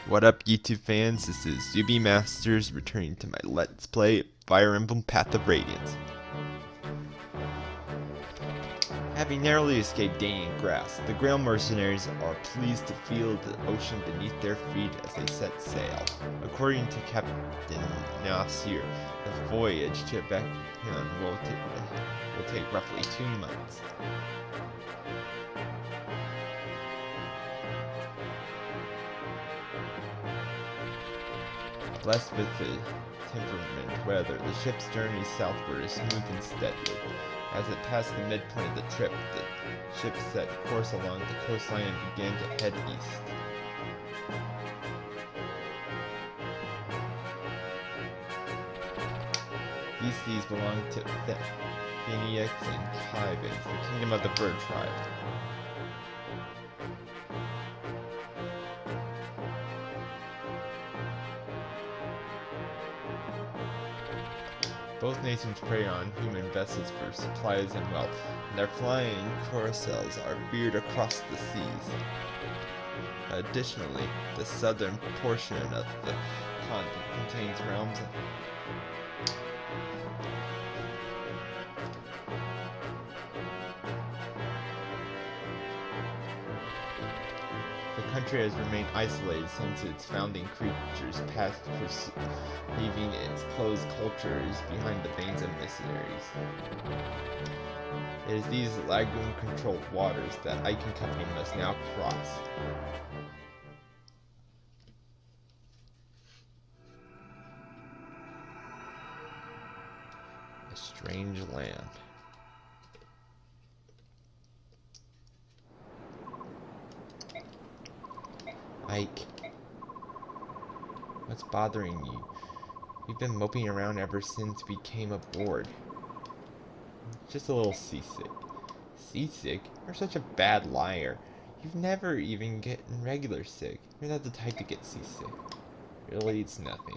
What up, YouTube fans? This is Zuby Masters returning to my Let's Play Fire Emblem Path of Radiance. Having narrowly escaped Danian grass, the Grail mercenaries are pleased to feel the ocean beneath their feet as they set sail. According to Captain Nasir, the voyage to Everthing will take roughly 2 months. Blessed with the temperament weather, the ship's journey southward is smooth and steady. As it passed the midpoint of the trip, the ship set course along the coastline and began to head east. These seas belong to Phoenix and Kybans, the kingdom of the bird tribe. Both nations prey on human vessels for supplies and wealth, and their flying carousels are veered across the seas. Additionally, the southern portion of the continent contains realms The country has remained isolated since its founding creatures passed, leaving its closed cultures behind the veins of missionaries. It is these lagoon-controlled waters that Ike Company must now cross. A strange land. Ike, what's bothering you? We've been moping around ever since we came aboard. Just a little seasick. Seasick? You're such a bad liar. You've never even gotten regular sick. You're not the type to get seasick. Really, it's nothing.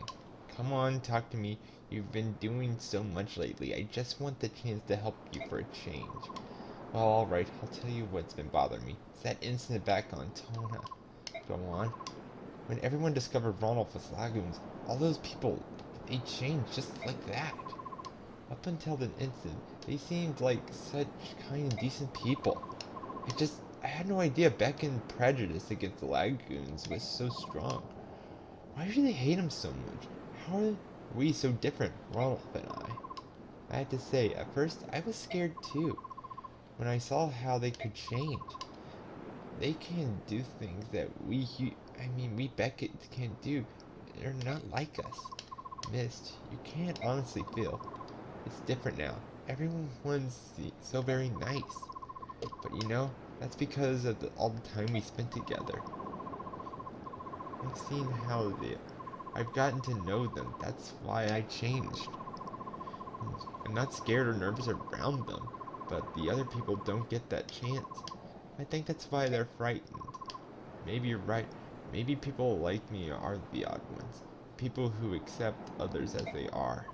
Come on, talk to me. You've been doing so much lately. I just want the chance to help you for a change. Well, alright, I'll tell you what's been bothering me. It's that incident back on Tona. Go on. When everyone discovered Ronald's lagoons, all those people, they changed just like that. Up until the incident, they seemed like such kind and decent people. I had no idea Beckon's prejudice against the lagoons was so strong. Why do they hate them so much? How are we so different, Ronald and I? I have to say, at first, I was scared too, when I saw how they could change. They can do things that we Beckett can't do. They're not like us. Mist, you can't honestly feel. It's different now. Everyone's so very nice. But you know, that's because of all the time we spent together. I've seen how I've gotten to know them. That's why I changed. I'm not scared or nervous around them, but the other people don't get that chance. I think that's why they're frightened. Maybe you're right. Maybe people like me are the odd ones. People who accept others as they are.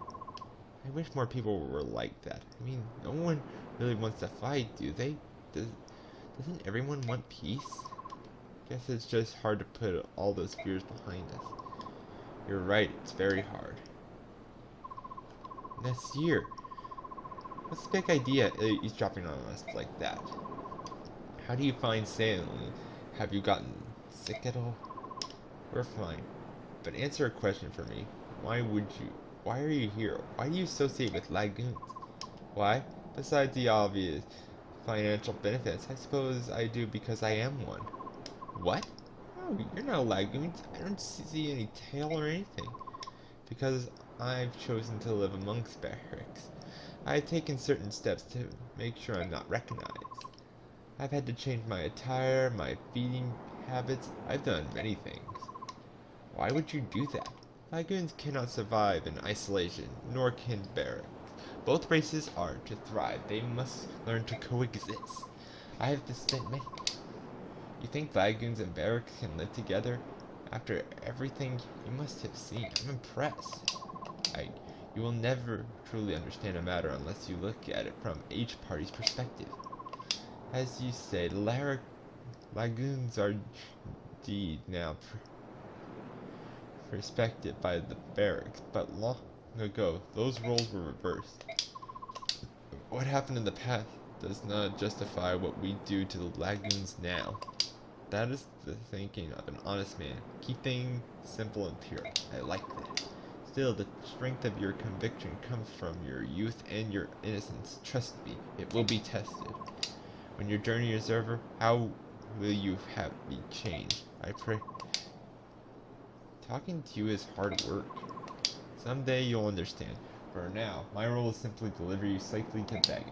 I wish more people were like that. I mean, no one really wants to fight, do they? Doesn't everyone want peace? Guess it's just hard to put all those fears behind us. You're right, it's very hard. Nasir, what's the big idea he's dropping on us like that? How do you find sailing? Have you gotten sick at all? We're fine. But answer a question for me. Why are you here? Why do you associate with lagoons? Why? Besides the obvious financial benefits, I suppose I do because I am one. What? No, you're not a lagoon. I don't see any tail or anything. Because I've chosen to live amongst barracks. I've taken certain steps to make sure I'm not recognized. I've had to change my attire, my feeding habits. I've done many things. Why would you do that? Lagoons cannot survive in isolation, nor can barracks. Both races are to thrive. They must learn to coexist. I have to spend many... You think lagoons and barracks can live together? After everything you must have seen, I'm impressed. You will never truly understand a matter unless you look at it from each party's perspective. As you say, the lagoons are indeed now respected by the barracks, but long ago, those roles were reversed. What happened in the past does not justify what we do to the lagoons now. That is the thinking of an honest man. Keep things simple and pure. I like that. Still, the strength of your conviction comes from your youth and your innocence. Trust me, it will be tested. When your journey is over, how will you have me change? I pray. Talking to you is hard work. Someday you'll understand. For now, my role is simply to deliver you safely to Baghdad.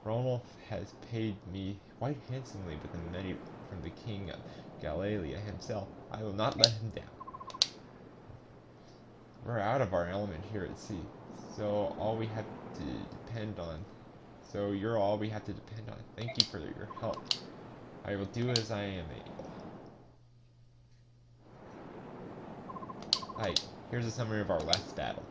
Ronald has paid me quite handsomely with the money from the king of Galilee himself. I will not let him down. We're out of our element here at sea, so all we have to depend on. So you're all we have to depend on. Thank you for your help. I will do as I am able. Alright, here's a summary of our last battle.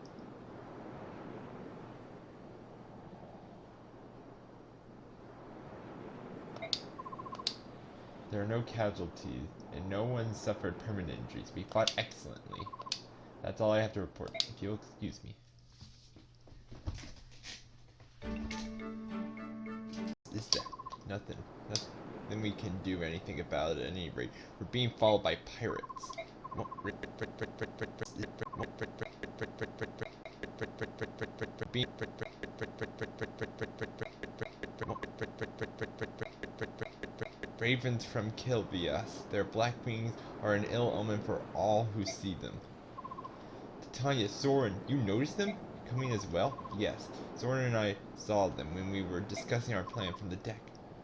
There are no casualties, and no one suffered permanent injuries. We fought excellently. That's all I have to report, if you'll excuse me. Is that nothing? Nothing we can do anything about it at any rate. We're being followed by pirates. Ravens from Kilvias. Their black wings are an ill omen for all who see them. Tanya, Soren, you noticed them coming as well? Yes, Soren and I saw them when we were discussing our plan from the deck.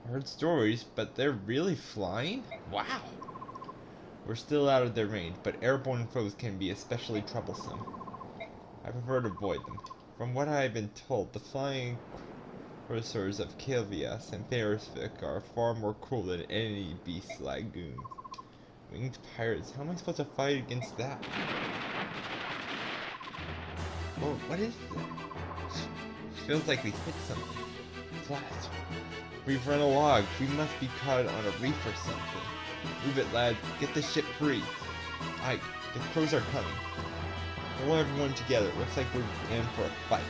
I heard stories, but they're really flying? Wow! We're still out of their range, but airborne foes can be especially troublesome. I prefer to avoid them. From what I have been told, the flying cursors of Kilvias and Ferrisvik are far more cruel than any beast lagoon. Winged pirates, how am I supposed to fight against that? Oh, what is this? Feels like we hit something. Flash. We've run a log. We must be caught on a reef or something. Move it, lad. Get the ship free. Ike, the crows are coming. Pull everyone together. Looks like we're in for a fight.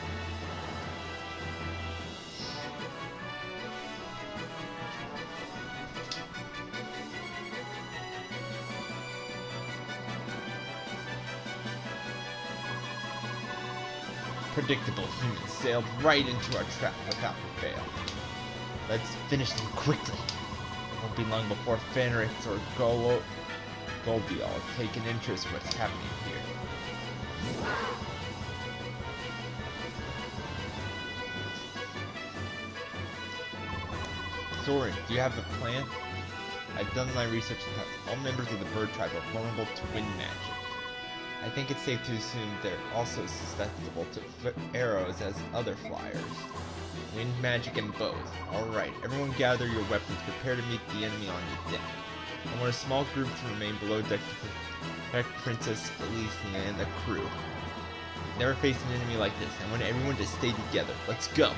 Predictable humans sailed right into our trap without fail. Let's finish them quickly. It won't be long before Fenrix or Goldial take an interest in what's happening here. Soren, do you have a plan? I've done my research and all members of the bird tribe are vulnerable to wind magic. I think it's safe to assume they're also susceptible to arrows as other flyers. Wind magic and bows. Alright, everyone gather your weapons, prepare to meet the enemy on the deck. I want a small group to remain below deck to protect Princess Felicia and the crew. We've never faced an enemy like this. I want everyone to stay together. Let's go!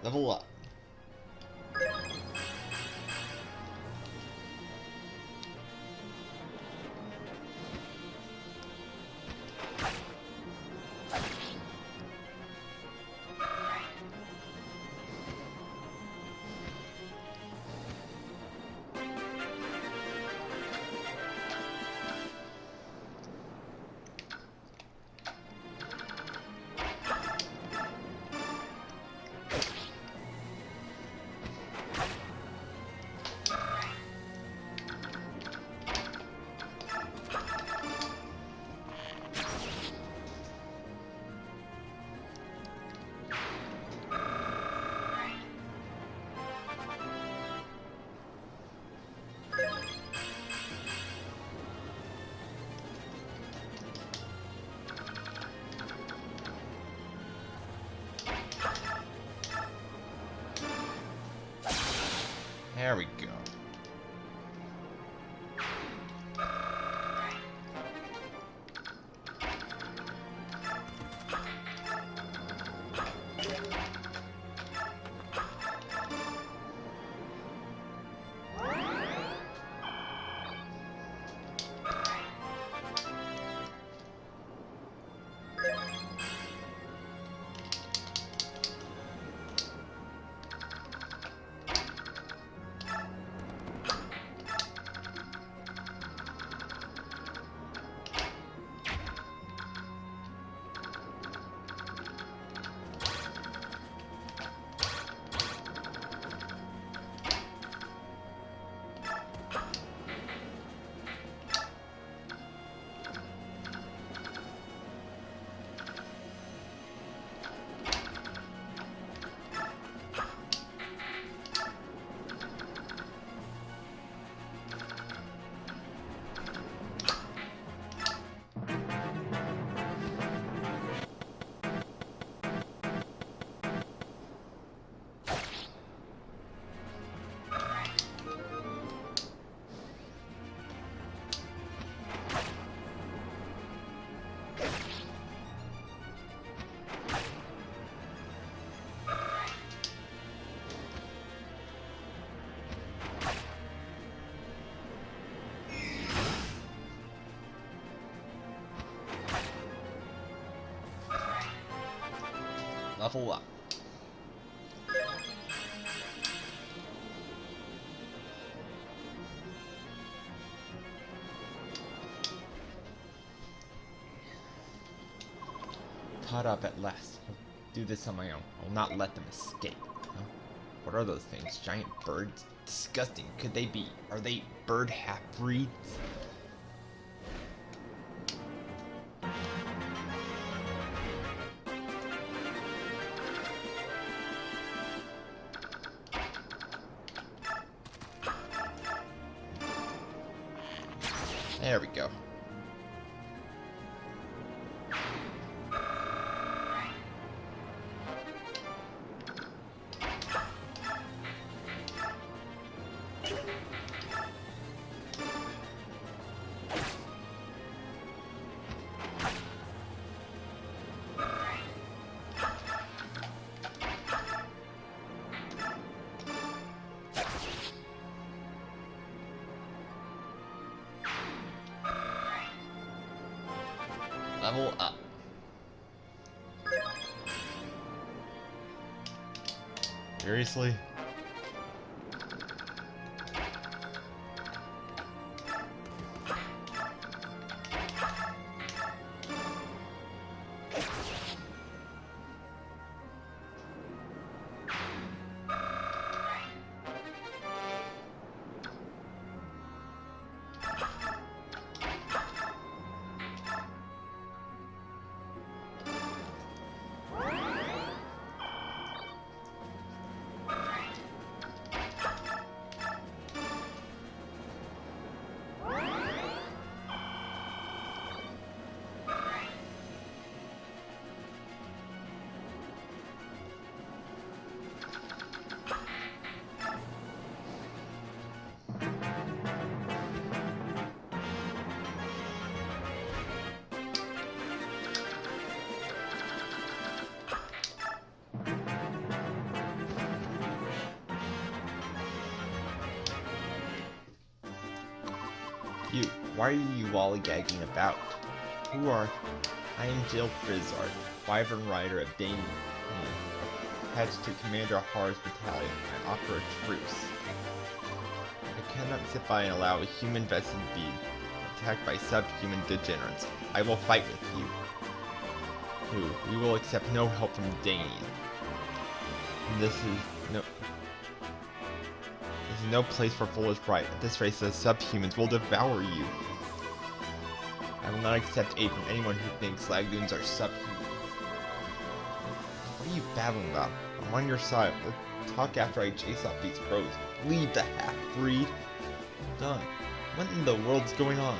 Level up. There we go. Level up. Caught up at last. I'll do this on my own. I'll not let them escape. Huh? What are those things? Giant birds? Disgusting. Could they be? Are they bird half-breeds? There we go. Level up. Seriously? You, why are you lollygagging about? Who are... I am Jill Frizzard, Wyvern Rider of Dane, attached to Commander Har's battalion. I offer a truce. I cannot sit by and allow a human vessel to be attacked by subhuman degenerates. I will fight with you. Who? We will accept no help from Dane. This is no place for foolish pride. At this race, the subhumans will devour you. I will not accept aid from anyone who thinks Lagoons are subhumans. What are you babbling about? I'm on your side. We'll talk after I chase off these crows. Leave the half-breed. Done. What in the world's going on?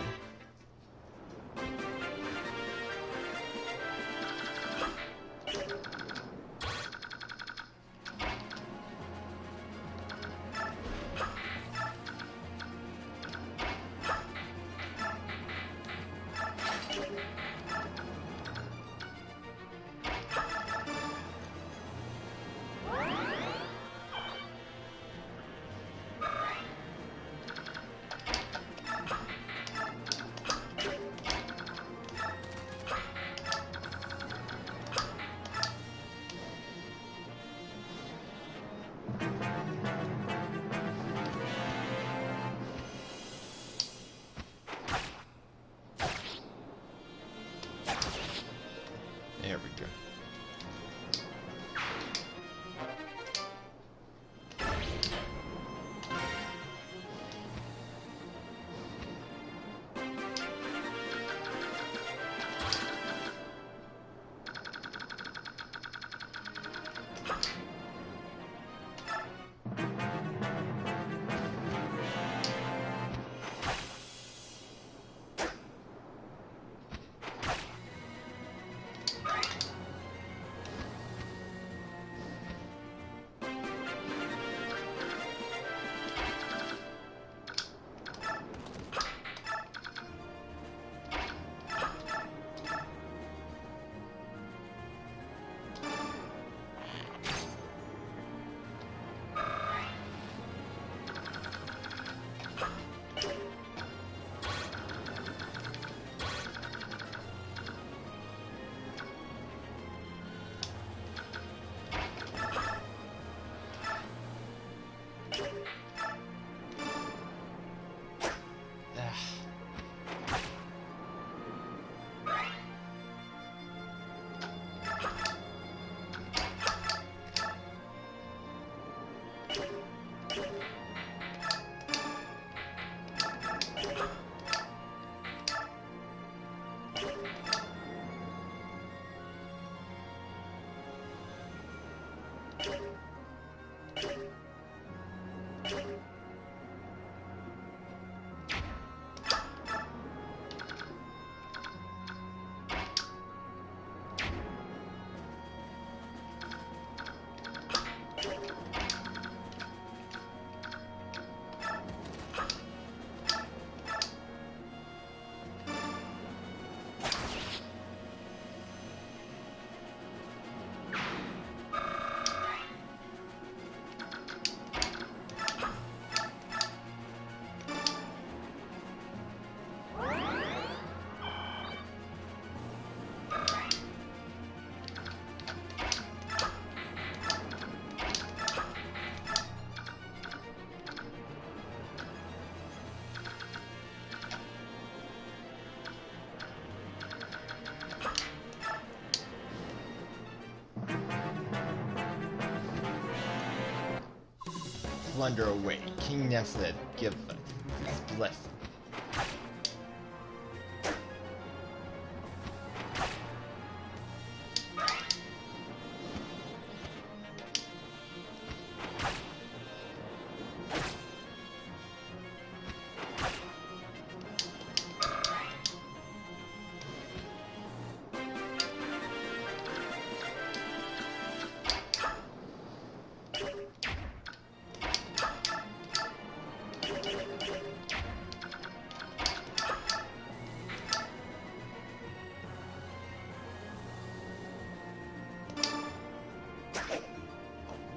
plunder away. King Nestle give them his blessing.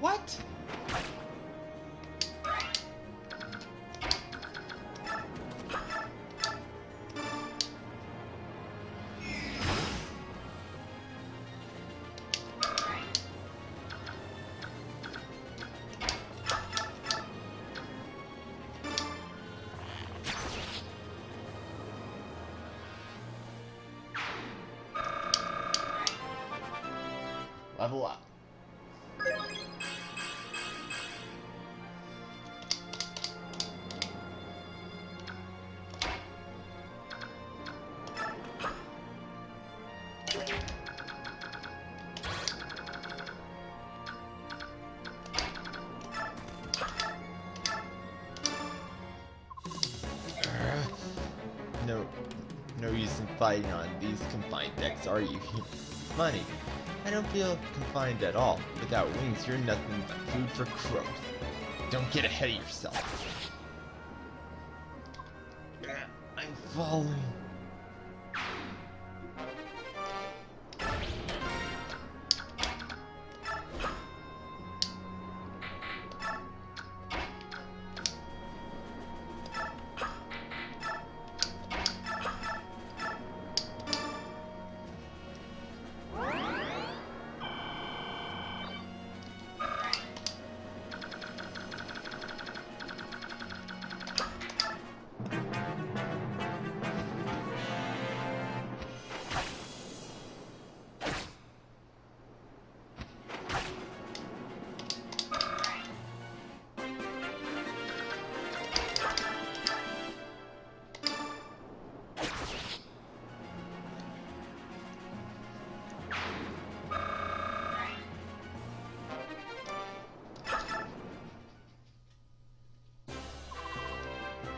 What? Level up. No use in fighting on these confined decks, are you? Funny. I don't feel confined at all. Without wings, you're nothing but food for crows. Don't get ahead of yourself. I'm falling.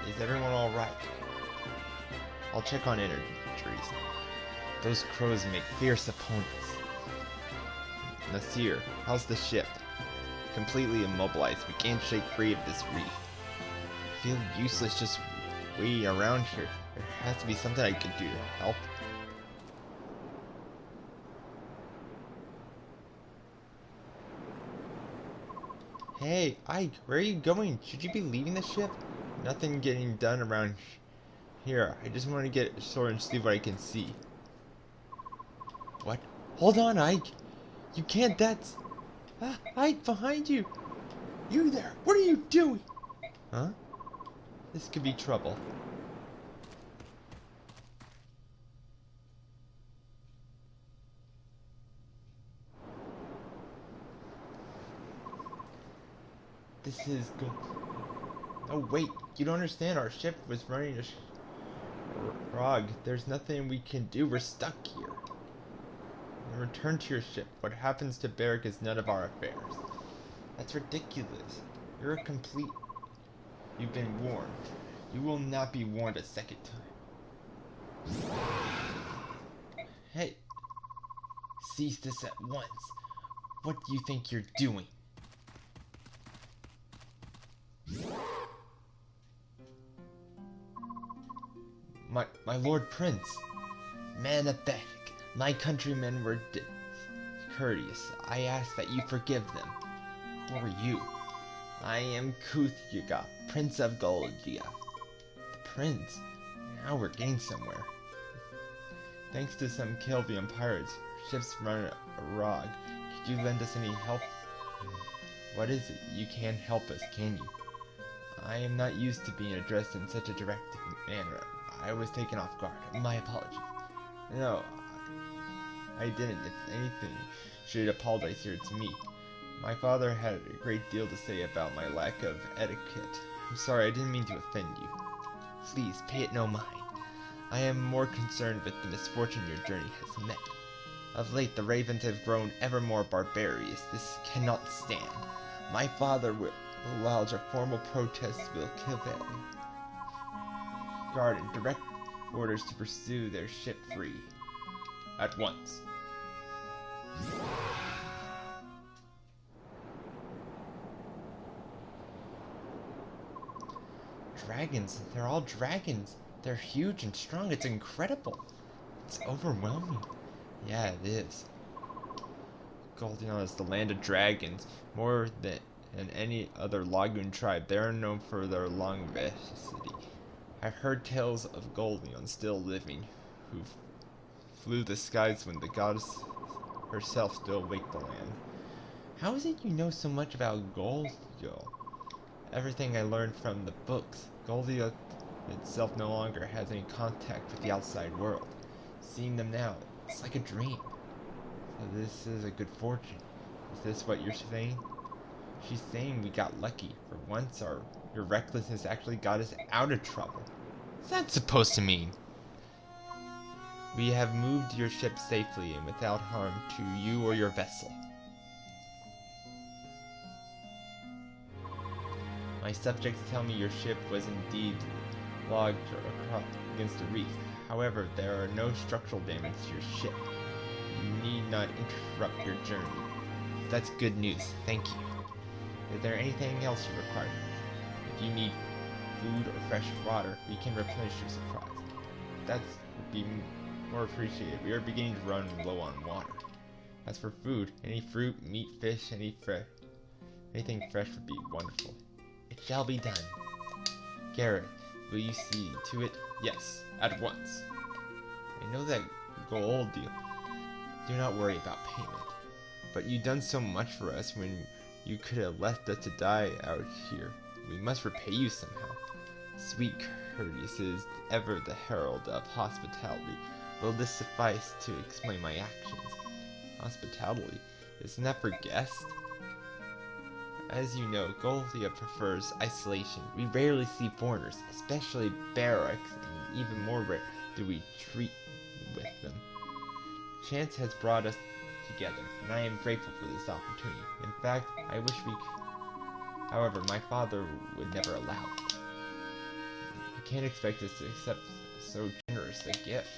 Is everyone alright? I'll check on injuries. Those crows make fierce opponents. Nasir, how's the ship? Completely immobilized, we can't shake free of this reef. I feel useless just waiting around here. There has to be something I can do to help. Hey, Ike, where are you going? Should you be leaving the ship? Nothing getting done around here. I just want to get sort and see what I can see. What? Hold on, Ike. You can't, that's... Ah, Ike, behind you. You there, what are you doing? Huh? This could be trouble. This is good. Oh wait, you don't understand. Our ship was running a frog. There's nothing we can do. We're stuck here. Return to your ship. What happens to Barrack is none of our affairs. That's ridiculous. You're a complete... You've been warned. You will not be warned a second time. Hey. Cease this at once. What do you think you're doing? My Lord Prince, man of Bethik, my countrymen were courteous. I ask that you forgive them. Who are you? I am Kuthyaga, Prince of Goldia. The Prince? Now we're getting somewhere. Thanks to some Kelvian pirates, ships run awry. Could you lend us any help? What is it? You can't help us, can you? I am not used to being addressed in such a direct manner. I was taken off guard. My apologies. No, I didn't. If anything, you should apologize here to me. My father had a great deal to say about my lack of etiquette. I'm sorry, I didn't mean to offend you. Please, pay it no mind. I am more concerned with the misfortune your journey has met. Of late, the ravens have grown ever more barbarous. This cannot stand. My father will lodge a formal protest will kill them. Guard and direct orders to pursue their ship free. At once. Dragons. They're all dragons. They're huge and strong. It's incredible. It's overwhelming. Yeah, it is. Goldion is the land of dragons. More than any other lagoon tribe, they are known for their longevity. I've heard tales of Goldion still living, who flew the skies when the goddess herself still waked the land. How is it you know so much about Goldion? Everything I learned from the books. Goldion itself no longer has any contact with the outside world. Seeing them now, it's like a dream. So this is a good fortune. Is this what you're saying? She's saying we got lucky. For once, your recklessness actually got us out of trouble. What's that supposed to mean? We have moved your ship safely and without harm to you or your vessel. My subjects tell me your ship was indeed logged against a reef. However, there are no structural damage to your ship. You need not interrupt your journey. That's good news. Thank you. Is there anything else you require? If you need food or fresh water, we can replenish your supplies. That would be more appreciated. We are beginning to run low on water. As for food, any fruit, meat, fish, anything fresh would be wonderful. It shall be done. Garrett, will you see to it? Yes, at once. I know that gold deal. Do not worry about payment. But you've done so much for us when you could have left us to die out here. We must repay you somehow. Sweet courteous is ever the herald of hospitality. Will this suffice to explain my actions? Hospitality? Isn't that for guests? As you know, Goldia prefers isolation. We rarely see foreigners, especially barracks, and even more rare do we treat with them. Chance has brought us together, and I am grateful for this opportunity. In fact, I wish we could. However, my father would never allow it. You can't expect us to accept so generous a gift.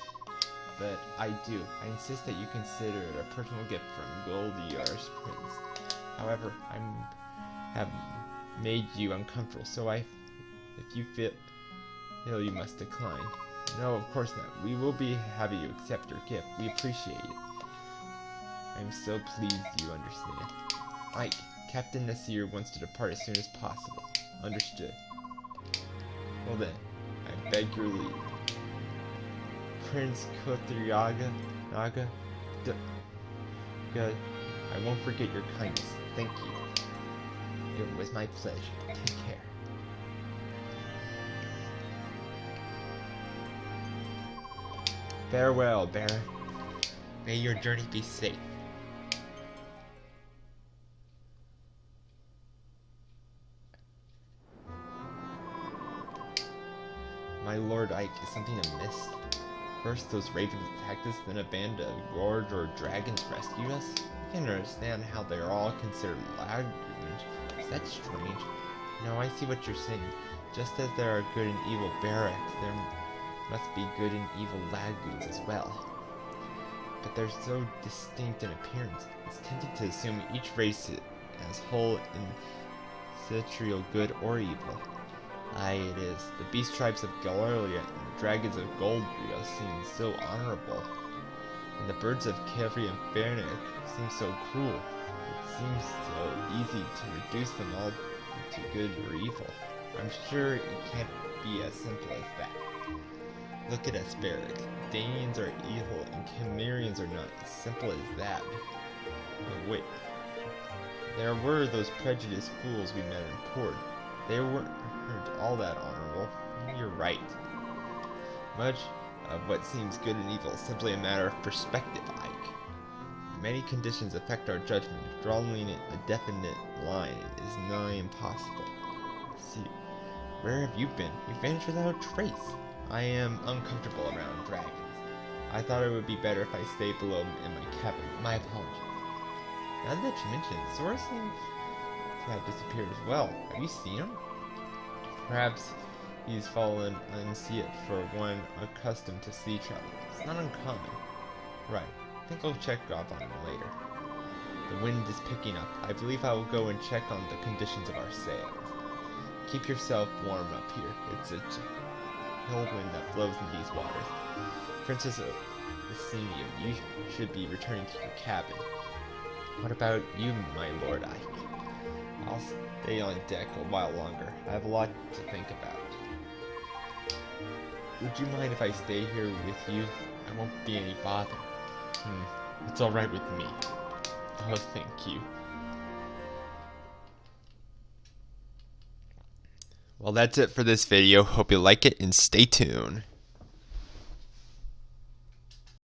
But I do. I insist that you consider it a personal gift from Goldiar's prince. However, I have made you uncomfortable, so if you feel you must decline. No, of course not. We will be happy to accept your gift. We appreciate it. I am so pleased you understand. Ike, Captain Nasir wants to depart as soon as possible. Understood. Well then, I beg your leave. Prince Kothriyaga, good. I won't forget your kindness. Thank you. It was my pleasure. Take care. Farewell, Baron. May your journey be safe. My Lord Ike, is something amiss? First those ravens attacked us, then a band of gorge or dragons rescued us? I can't understand how they are all considered lagoons. Is that strange? No, I see what you're saying. Just as there are good and evil barracks, there must be good and evil lagoons as well. But they're so distinct in appearance, it's tempting to assume each race as whole in cetrial good or evil. Aye, it is. The beast tribes of Galeria and the dragons of Goldria seem so honorable, and the birds of Kevri and Fernic seem so cruel. It seems so easy to reduce them all to good or evil. I'm sure it can't be as simple as that. Look at us, Barrack. Danians are evil and Chimerians are not. As simple as that. Oh, wait. There were those prejudiced fools we met in port. They weren't all that honorable. You're right. Much of what seems good and evil is simply a matter of perspective, Ike. Many conditions affect our judgment. Drawing a definite line is nigh impossible. See, where have you been? You vanished without a trace. I am uncomfortable around dragons. I thought it would be better if I stayed below in my cabin. My apologies. Now that you mention it, Sora seems to have disappeared as well. Have you seen him? Perhaps he's fallen unseen for one accustomed to sea travel. It's not uncommon. Right. I think I'll check up on him later. The wind is picking up. I believe I will go and check on the conditions of our sails. Keep yourself warm up here. It's a chill wind that blows in these waters. Princess Lucina, you should be returning to your cabin. What about you, my lord? I'll stay on deck a while longer. I have a lot to think about. Would you mind if I stay here with you? I won't be any bother. It's alright with me. Oh, thank you. Well, that's it for this video. Hope you like it and stay tuned.